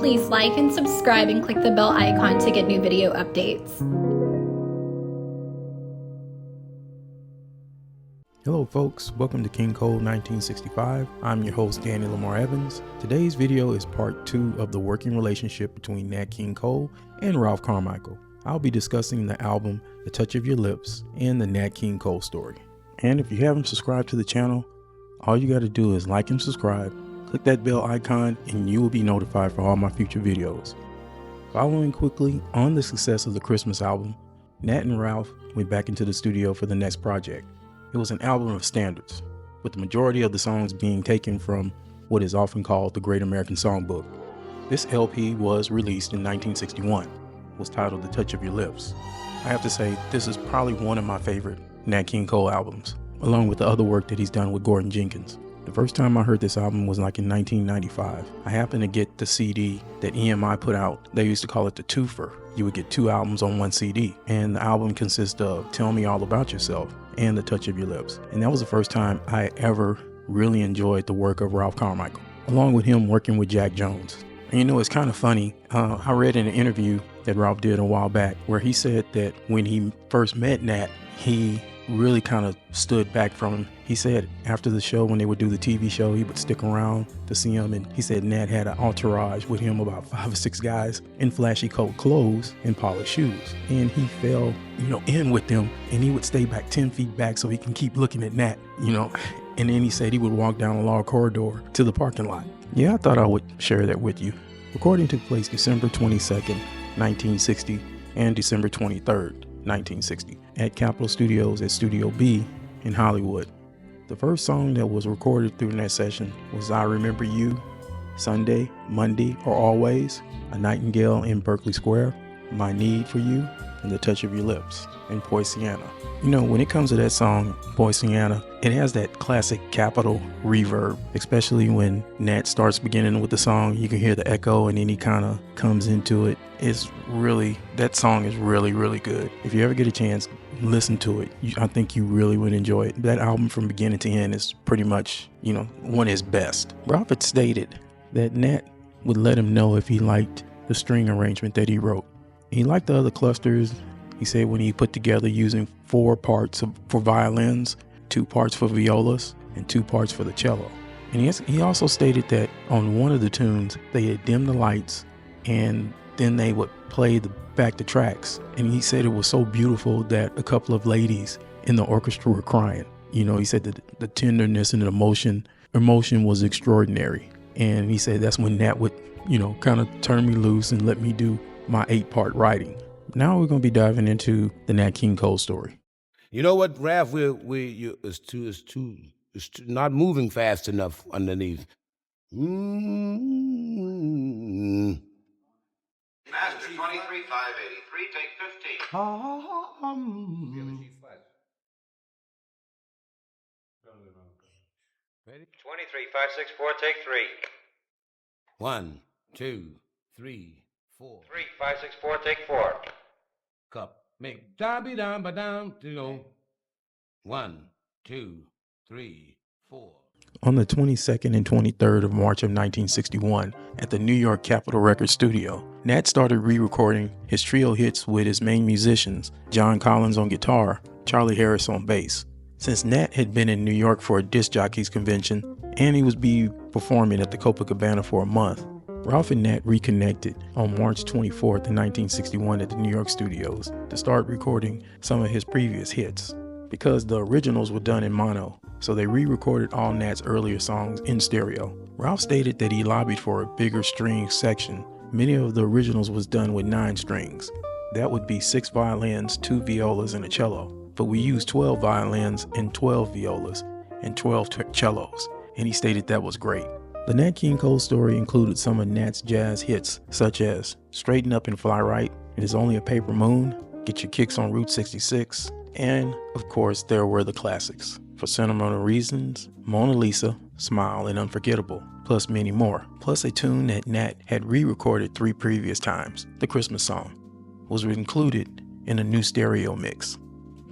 please like and subscribe and click the bell icon to get new video updates. Hello folks, welcome to King Cole 1965. I'm your host Danny Lamar Evans. Today's video is part 2 of the working relationship between Nat King Cole and Ralph Carmichael. I'll be discussing the album The Touch of Your Lips and the Nat King Cole story. And if you haven't subscribed to the channel, all you got to do is like and subscribe, click that bell icon, and you will be notified for all my future videos. Following quickly on the success of the Christmas album, Nat and Ralph went back into the studio for the next project. It was an album of standards, with the majority of the songs being taken from what is often called the Great American Songbook. This LP was released in 1961, was titled The Touch of Your Lips. I have to say, this is probably one of my favorite Nat King Cole albums, along with the other work that he's done with Gordon Jenkins. The first time I heard this album was like in 1995. I happened to get the CD that EMI put out. They used to call it the twofer. You would get 2 albums on one CD, and the album consists of Tell Me All About Yourself and The Touch of Your Lips. And that was the first time I ever really enjoyed the work of Ralph Carmichael, along with him working with Jack Jones. And you know, it's kind of funny. I read in an interview that Ralph did a while back where he said that when he first met Nat, he really kind of stood back from him. He said after the show, when they would do the TV show, he would stick around to see him, and he said Nat had an entourage with him, about 5 or 6 guys in flashy coat clothes and polished shoes, and he fell in with them, and he would stay back 10 feet back so he can keep looking at Nat, and then he said he would walk down a long corridor to the parking lot. Yeah, I thought I would share that with you. Recording took place December 22nd, 1960 and December 23rd, 1960 at Capitol Studios at Studio B in Hollywood. The first song that was recorded during that session was I Remember You, Sunday, Monday, or Always, A Nightingale in Berkeley Square, My Need for You, and The Touch of Your Lips, and Poinciana. When it comes to that song, Poinciana, it has that classic Capitol reverb, especially when Nat starts beginning with the song. You can hear the echo, and then he kind of comes into it. That song is really, really good. If you ever get a chance, listen to it. I think you really would enjoy it. That album from beginning to end is pretty much, one of his best. Ralph had stated that Nat would let him know if he liked the string arrangement that he wrote. He liked the other clusters. He said when he put together using 4 parts for violins, 2 parts for violas, and 2 parts for the cello. And he also stated that on one of the tunes, they had dimmed the lights and then they would play back the tracks. And he said it was so beautiful that a couple of ladies in the orchestra were crying. He said that the tenderness and the emotion was extraordinary. And he said that's when Nat would, kind of turn me loose and let me do my 8-part writing. Now we're going to be diving into the Nat King Cole story. You know what, Ralph? It's not moving fast enough underneath. Master 23,583, take 15. 23,564, take 3. 1, 2, 3, 4. 3,564, take 4. Cup. Make da-be down ba down, 1, 2, 3, 4. On the 22nd and 23rd of March of 1961, at the New York Capitol Records studio, Nat started re-recording his trio hits with his main musicians, John Collins on guitar, Charlie Harris on bass. Since Nat had been in New York for a disc jockeys convention, and he was performing at the Copacabana for a month, Ralph and Nat reconnected on March 24th in 1961 at the New York studios to start recording some of his previous hits. Because the originals were done in mono, so they re-recorded all Nat's earlier songs in stereo. Ralph stated that he lobbied for a bigger string section. Many of the originals was done with 9 strings. That would be 6 violins, 2 violas, and a cello. But we used 12 violins and 12 violas and 12 cellos, and he stated that was great. The Nat King Cole story included some of Nat's jazz hits, such as Straighten Up and Fly Right, It Is Only a Paper Moon, Get Your Kicks on Route 66, and, of course, there were the classics, For Sentimental Reasons, Mona Lisa, Smile, and Unforgettable, plus many more. Plus a tune that Nat had re-recorded 3 previous times, The Christmas Song, was included in a new stereo mix.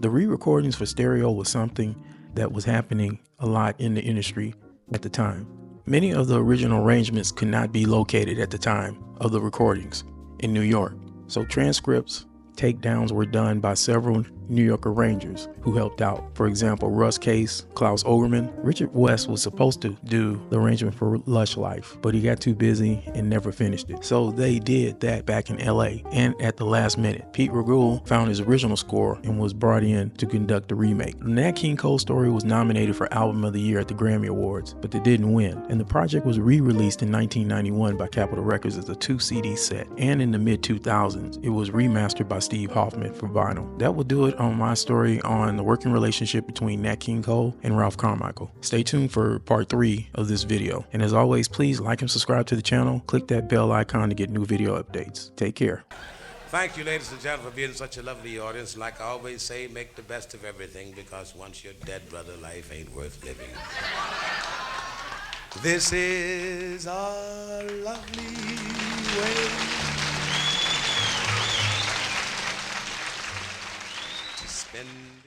The re-recordings for stereo was something that was happening a lot in the industry at the time. Many of the original arrangements could not be located at the time of the recordings in New York, so transcripts, takedowns were done by several New York arrangers who helped out. For example, Russ Case, Klaus Ogerman. Richard West was supposed to do the arrangement for Lush Life, but he got too busy and never finished it. So they did that back in LA, and at the last minute, Pete Ragul found his original score and was brought in to conduct the remake. The Nat King Cole story was nominated for Album of the Year at the Grammy Awards, but they didn't win, and the project was re-released in 1991 by Capitol Records as a 2-CD set, and in the mid-2000s, it was remastered by Steve Hoffman for vinyl. That will do it on my story on the working relationship between Nat King Cole and Ralph Carmichael. Stay tuned for part 3 of this video. And as always, please like and subscribe to the channel. Click that bell icon to get new video updates. Take care. Thank you, ladies and gentlemen, for being such a lovely audience. Like I always say, make the best of everything, because once you're dead, brother, life ain't worth living. This is our lovely way to spend it.